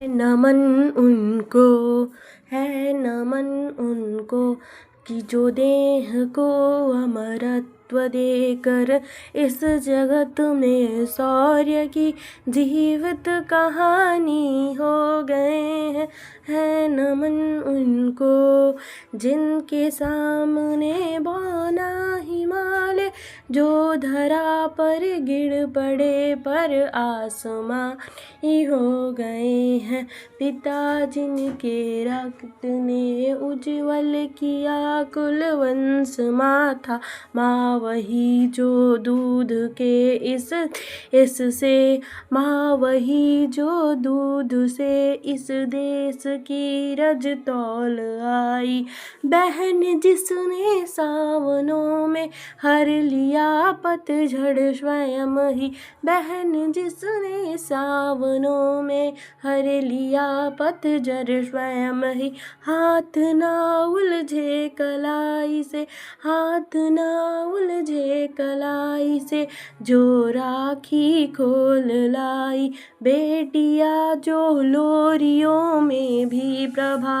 नमन उनको है, नमन उनको कि जो देह को अमरत्व देकर इस जगत में शौर्य की जीवित कहानी हो गए हैं। है नमन उनको जिनके सामने बौना हिमालय जो धरा पर गिर पड़े पर आसमां ही हो गए हैं। पिता जिनके रक्त ने उज्ज्वल किया कुल वंश माथा, माँ वही जो दूध के इससे, माँ वही जो दूध से इस देश की रज तौल आई। बहन जिसने सावनों में हर लिया पतझड़ स्वयं ही, बहन जिसने सावनों में हर लिया पतझड़ स्वयं ही। हाथ ना उलझे कलाई से, हाथ ना उलझे कलाई से जो राखी खोल लाई। बेटियां जो लोरियों में भी प्रभा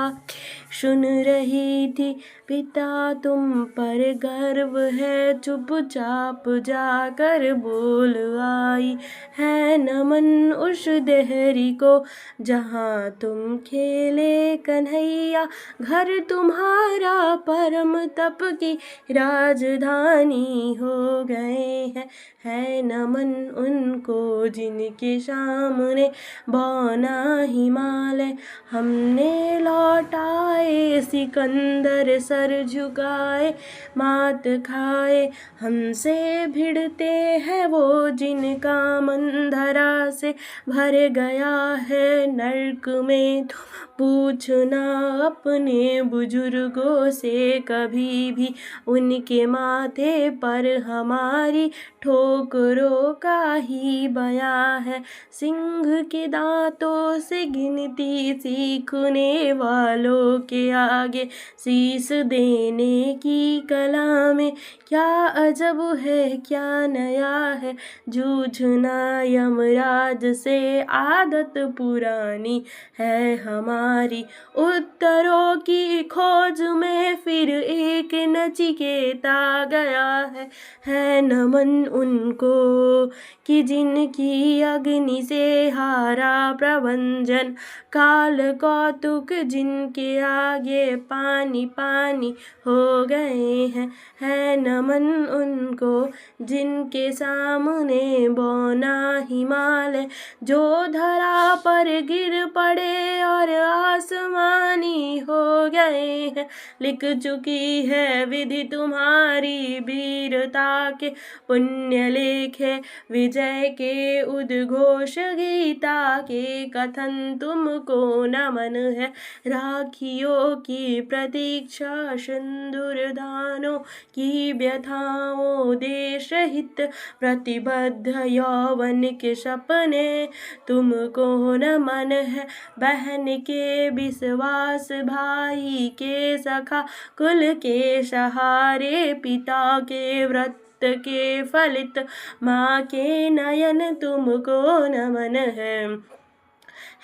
सुन रही थी, पिता तुम पर गर्व है चुपचाप जाकर बोल आई। है नमन उस देहरी को जहाँ तुम खेले कन्हैया, घर तुम्हारा परम तप की राजधानी हो गए हैं। है नमन उनको जिनके सामने बौना हिमालय हमने लौटाए सिकंदर सर झुकाए मात खाए। हमसे भिड़ते हैं वो जिनका मन धरा से भर गया है नर्क में। तो पूछना अपने बुजुर्गों से कभी भी, उनके माथे पर हमारी ठोकरों का ही बयां है। सिंह के दांतों से गिनती सीखने वालों के आगे शीश देने की कला में क्या अजब है, क्या नया है। जूझना यमराज से आदत पुरानी है हमारी, उत्तरों की खोज में फिर एक नचिकेता गया है। है नमन उनको कि जिनकी अग्नि से हारा प्रभंजन, काल कौतुक जिनके आगे पानी पानी हो गए हैं। है नमन उनको जिनके सामने बौना हिमालय जो धरा पर गिर पड़े और आसमानी हो गए हैं। लिख चुकी है विधि तुम्हारी वीरता के पुण्य लेखे, विजय के उद्घोष गीता के कथन तुमको नमन है। राखियों की प्रतीक्षा सिंदूर दानों की व्यथाओं देश हित प्रतिबद्ध यौवन के सपने तुमको नमन है। बहन के विश्वास, भाई के सखा, कुल के सहारे, पिता के व्रत के फलित, माँ के नयन तुमको नमन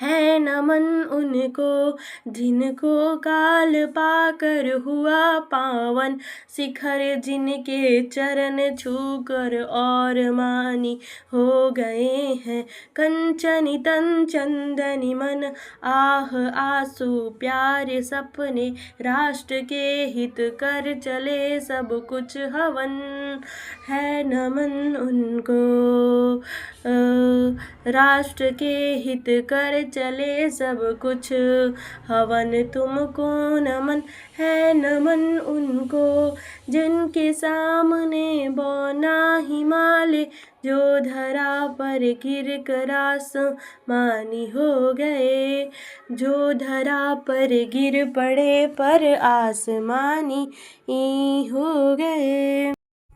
है नमन उनको जिनको काल पाकर हुआ पावन, शिखर जिनके चरण छूकर और मानी हो गए हैं। कंचनी तन चंदनी मन, आह आंसू प्यारे सपने, राष्ट्र के हित कर चले सब कुछ हवन। है नमन उनको राष्ट्र के हित कर चले सब कुछ हवन तुमको नमन। है नमन उनको जिनके सामने बौना हिमालय जो धरा पर गिर कर आसमानी हो गए, जो धरा पर गिर पड़े पर आसमानी हो गए।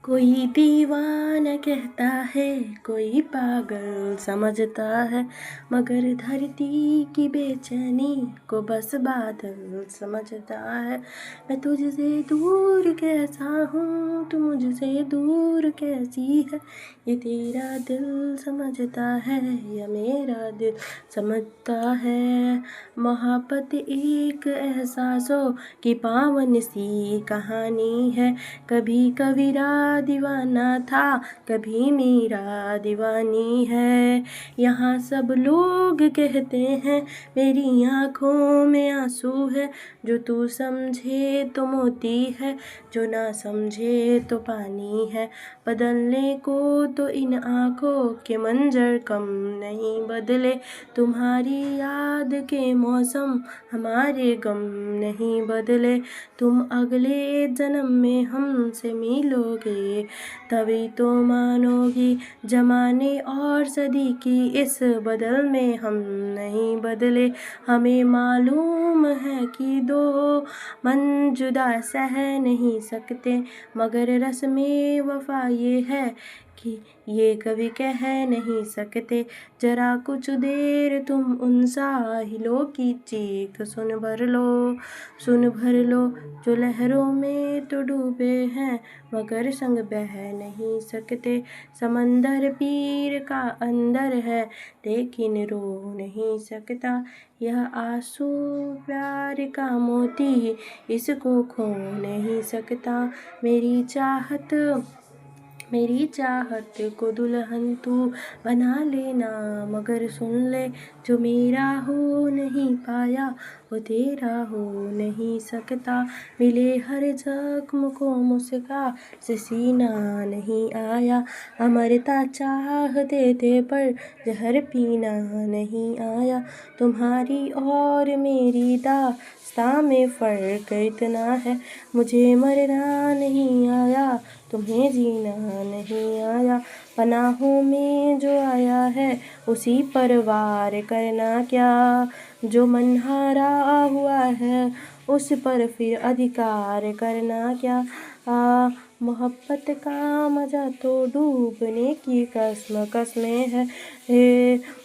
कोई दीवाना कहता है, कोई पागल समझता है, मगर धरती की बेचैनी को बस बादल समझता है। मैं तुझसे दूर कैसा हूँ, तू मुझसे दूर कैसी है, ये तेरा दिल समझता है या मेरा दिल समझता है। मोहब्बत एक एहसासों की पावन सी कहानी है, कभी कबीरा दीवाना था, कभी मेरा दीवानी है। यहाँ सब लोग कहते हैं मेरी आँखों में आंसू है, जो तू समझे तो मोती है, जो ना समझे तो पानी है। बदलने को तो इन आँखों के मंजर कम नहीं बदले, तुम्हारी याद के मौसम हमारे गम नहीं बदले। तुम अगले जन्म में हमसे मिलोगे, तभी तो मानोगी जमाने और सदी की इस बदल में हम नहीं बदले। हमें मालूम है कि दो मन जुदा सह नहीं सकते, मगर रस्म वफा ये है कि ये कभी कह नहीं सकते। जरा कुछ देर तुम उन साहिलों की चीख सुन भर लो, सुन भर लो, जो लहरों में तो डूबे हैं मगर संग बह नहीं सकते। समंदर पीर का अंदर है लेकिन रो नहीं सकता, यह आंसू प्यार का मोती इसको खो नहीं सकता। मेरी चाहत को दुल्हन तू बना लेना, मगर सुन ले, जो मेरा हो नहीं पाया वो तेरा हो नहीं सकता। मिले हर जख्म को मुस्कान से सीना नहीं आया, अमरता चाहते थे पर जहर पीना नहीं आया। तुम्हारी और मेरी दास्तां में फ़र्क इतना है, मुझे मरना नहीं आया, तुम्हें जीना नहीं आया। पनाहों में जो आया है उसी पर वार करना क्या, जो मनहारा हुआ है उस पर फिर अधिकार करना क्या। मोहब्बत का मजा तो डूबने की कसमें है,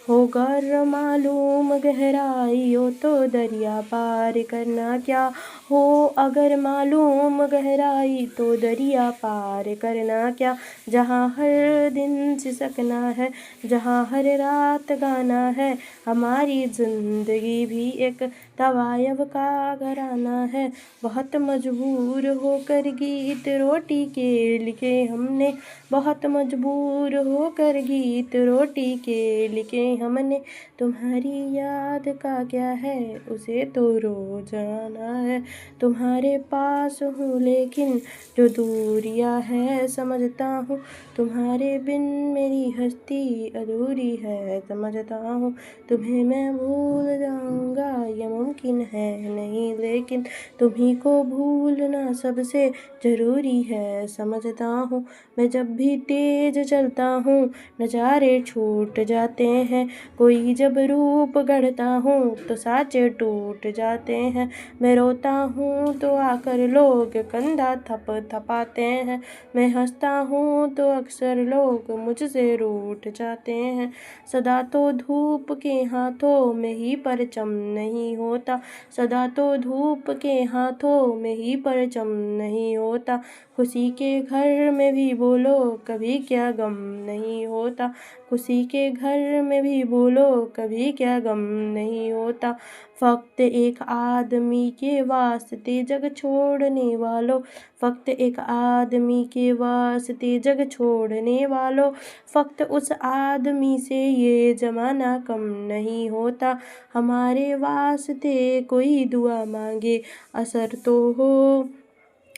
हो गर मालूम गहराई हो तो दरिया पार करना क्या, हो अगर मालूम गहराई तो दरिया पार करना क्या। जहाँ हर दिन सिसकना है, जहाँ हर रात गाना है, हमारी जिंदगी भी एक तवायब का घराना है। बहुत मजबूर होकर गीत रोटी के लिखे हमने, बहुत मजबूर होकर गीत रोटी के लिखे हमने। तुम्हारी याद का क्या है उसे तो रोज आना है, तुम्हारे पास हूँ लेकिन जो दूरियां है समझता हूँ, तुम्हारे बिन मेरी हस्ती अधूरी है समझता हूँ। तुम्हें मैं भूल जाऊँगा ये मुमकिन है नहीं, लेकिन तुम्ही को भूलना सबसे ज़रूरी है समझता हूँ। मैं जब भी तेज चलता हूँ नज़ारे छूट जाते हैं, कोई जब रूप गढ़ता हूँ तो साँचे टूट जाते हैं। मैं रोता हूँ तो आकर लोग कंधा थप थपाते हैं, मैं हंसता हूँ तो अक्सर लोग मुझसे रूठ जाते हैं। सदा तो धूप के हाथों में ही परचम नहीं होता, सदा तो धूप के हाथों में ही परचम नहीं होता। खुशी के घर में भी बोलो कभी क्या गम नहीं होता, खुशी के घर में भी बोलो कभी क्या गम नहीं होता। फक्त एक आदमी के वास्ते जग छोड़ने वालों, फक्त एक आदमी के वास्ते जग छोड़ने वालों, फक्त उस आदमी से ये जमाना कम नहीं होता। हमारे वास्ते कोई दुआ मांगे असर तो हो,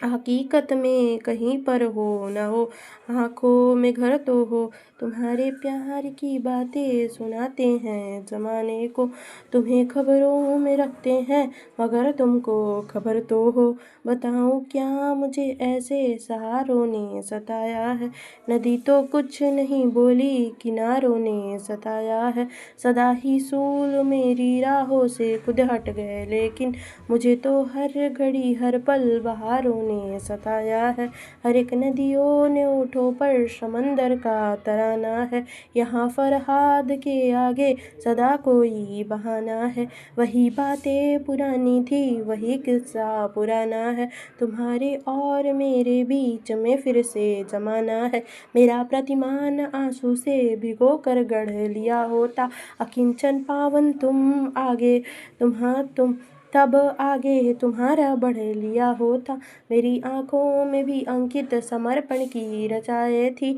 हकीकत में कहीं पर हो न हो, आँखों में घर तो हो। तुम्हारे प्यार की बातें सुनाते हैं ज़माने को, तुम्हें खबरों में रखते हैं मगर तुमको खबर तो हो। बताऊँ क्या मुझे ऐसे सहारों ने सताया है, नदी तो कुछ नहीं बोली किनारों ने सताया है। सदा ही सूल मेरी राहों से खुद हट गए, लेकिन मुझे तो हर घड़ी हर पल बहारों तुमने सताया है। हर एक नदियों ने ओठों पर समंदर का तराना है। यहाँ फरहाद के आगे सदा कोई बहाना है। वही बातें पुरानी थी, वही किस्सा पुराना है। तुम्हारे और मेरे बीच में फिर से जमाना है। मेरा प्रतिमान आंसू से भिगो कर गढ़ लिया होता। अकिंचन पावन तुम आगे तुम तब आगे तुम्हारा बढ़ लिया होता। मेरी आँखों में भी अंकित समर्पण की रचाएँ थी।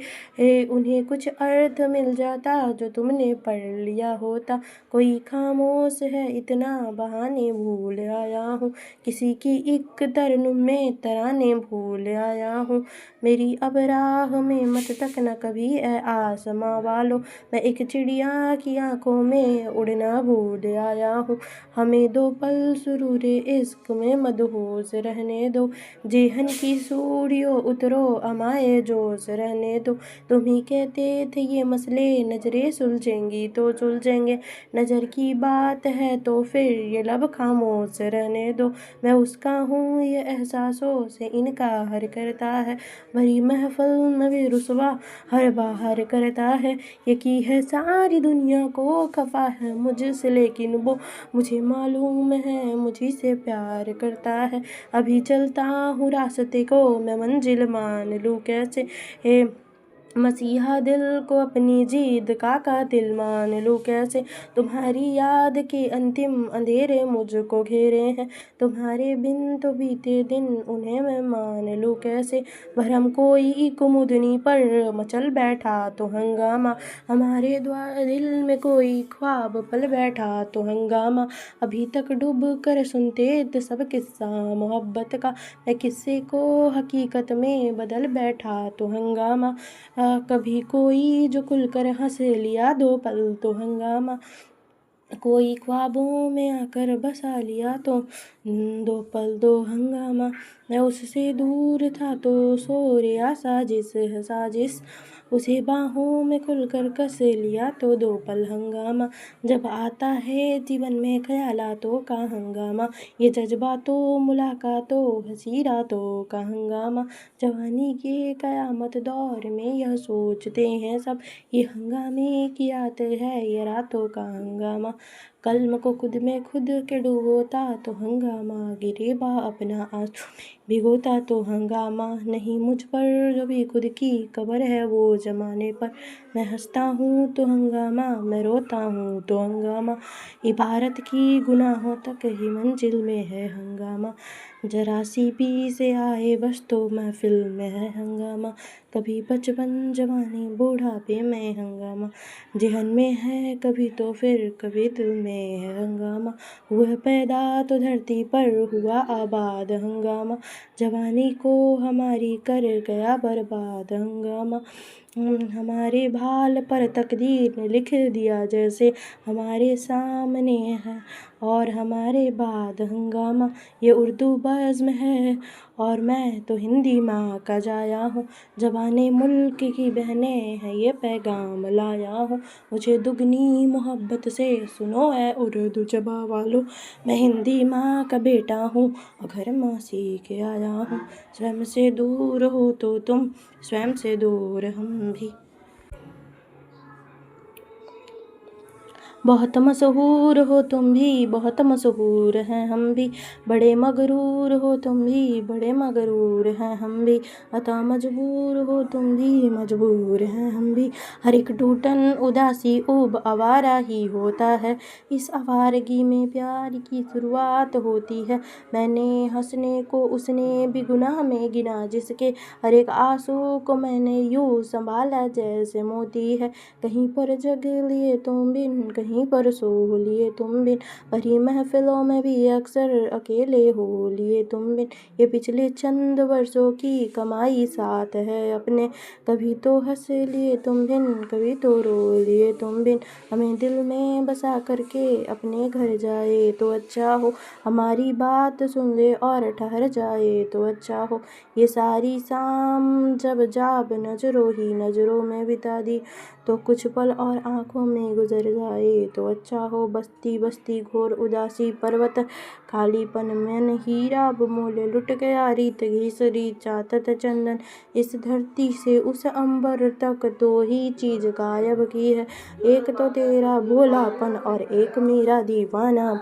उन्हें कुछ अर्थ मिल जाता जो तुमने पढ़ लिया होता। कोई खामोश है इतना बहाने भूल आया हूँ। किसी की एक तरन्नुम में तराने भूल आया हूँ। मेरी अब राह में मत तकना कभी ऐ आसमां वालों। मैं एक चिड़िया की आँखों में उड़ना भूल आया हूँ। हमें दो पल सुरूरे इश्क में मदहोश रहने दो। जेहन की सूढ़ियों उतरो अमाए जोश रहने दो। तुम ही कहते थे ये मसले नजरें सुलझेंगी तो सुलझेंगे। नज़र की बात है तो फिर ये लब खामोश रहने दो। मैं उसका हूँ ये एहसासों से इनकार करता है। भरी महफिल में भी रुसवा हर बाहर करता है। ये की है सारी दुनिया को खफा है मुझसे, लेकिन वो मुझे मालूम है मुझी से प्यार करता है। अभी चलता हूँ रास्ते को मैं मंजिल मान लूँ कैसे। मसीहा दिल को अपनी जिद का कातिल मान लूँ कैसे। तुम्हारी याद के अंतिम अंधेरे मुझको घेरे हैं। तुम्हारे बिन तो बीते दिन उन्हें मैं मान लूँ कैसे। भरम कोई कुमुदनी पर मचल बैठा तो हंगामा। हमारे द्वार दिल में कोई ख्वाब पल बैठा तो हंगामा। अभी तक डूब कर सुनते थे सब किस्सा मोहब्बत का। मैं किस्से को हकीकत में बदल बैठा तो हंगामा। कभी कोई जो खुलकर हंस लिया दो पल तो हंगामा। कोई ख्वाबों में आकर बसा लिया तो दो पल दो हंगामा। मैं उससे दूर था तो सो रहा साजिश है साजिश। उसे बाहों में खुलकर कस लिया तो दो पल हंगामा। जब आता है जीवन में ख्यालातों का हंगामा। ये जज्बातों मुलाकातों हंसी रातों का हंगामा। जवानी के कयामत दौर में यह सोचते हैं सब, ये हंगामे की रात है ये रातों का हंगामा। कल्म को खुद में खुद के डुबोता तो हंगामा। गिरेबा अपना आंसू भिगोता तो हंगामा। नहीं मुझ पर जो भी खुद की कब्र है वो जमाने पर। मैं हंसता हूँ तो हंगामा, मैं रोता हूँ तो हंगामा। इबारत की गुनाहों तक ही मंजिल में है हंगामा। जरा सी भी से आए बस तो महफिल में है हंगामा। कभी बचपन जवानी बूढ़ापे में हंगामा। जेहन में है कभी तो फिर कभी दिल में है हंगामा। हुआ पैदा तो धरती पर हुआ आबाद हंगामा। जवानी को हमारी कर गया बर्बाद हंगामा। हमारे भाल पर तकदीर ने लिख दिया जैसे हमारे सामने है और हमारे बाद हंगामा। ये उर्दू बज़्म है और मैं तो हिंदी माँ का जाया हूँ। ज़बाने मुल्क की बहनें हैं ये पैगाम लाया हूँ। मुझे दुगनी मोहब्बत से सुनो ऐ उर्दू ज़बां वालों। मैं हिंदी माँ का बेटा हूँ और घर माँ सीख आया हूँ। स्वयं से दूर हो तो तुम, स्वयं से दूर हम भी। बहुत मशहूर हो तुम भी, बहुत मशहूर हैं हम भी। बड़े मगरूर हो तुम भी, बड़े मगरूर हैं हम भी। अता मजबूर हो तुम भी, मजबूर हैं हम भी। हर एक टूटन उदासी ऊब आवारा ही होता है। इस आवारगी में प्यार की शुरुआत होती है। मैंने हंसने को उसने भी गुनाह में गिना जिसके। हर एक आंसू को मैंने यूँ संभाला जैसे मोती है। कहीं पर जग लिए तुम बिन, कहीं पर सो लिए तुम बिन। भरी महफिलों में भी अक्सर अकेले हो लिए तुम बिन। ये पिछले चंद वर्षों की कमाई साथ है अपने। कभी तो हंस लिए तुम बिन, कभी तो रो लिए तुम बिन। हमें दिल में बसा करके अपने घर जाए तो अच्छा हो। हमारी बात सुन ले और ठहर जाए तो अच्छा हो। ये सारी शाम जब जाब नजरों ही नजरों में बिता दी तो कुछ पल और आँखों में गुजर जाए ये तो अच्छा हो। बस्ती बस्ती घोर उदासी, पर्वत खालीपन मन हीरा मोल लुट गया। रीत घीसरी चातत चंदन, इस धरती से उस अंबर तक दो ही चीज गायब की है। एक तो तेरा भोलापन और एक मेरा दीवाना।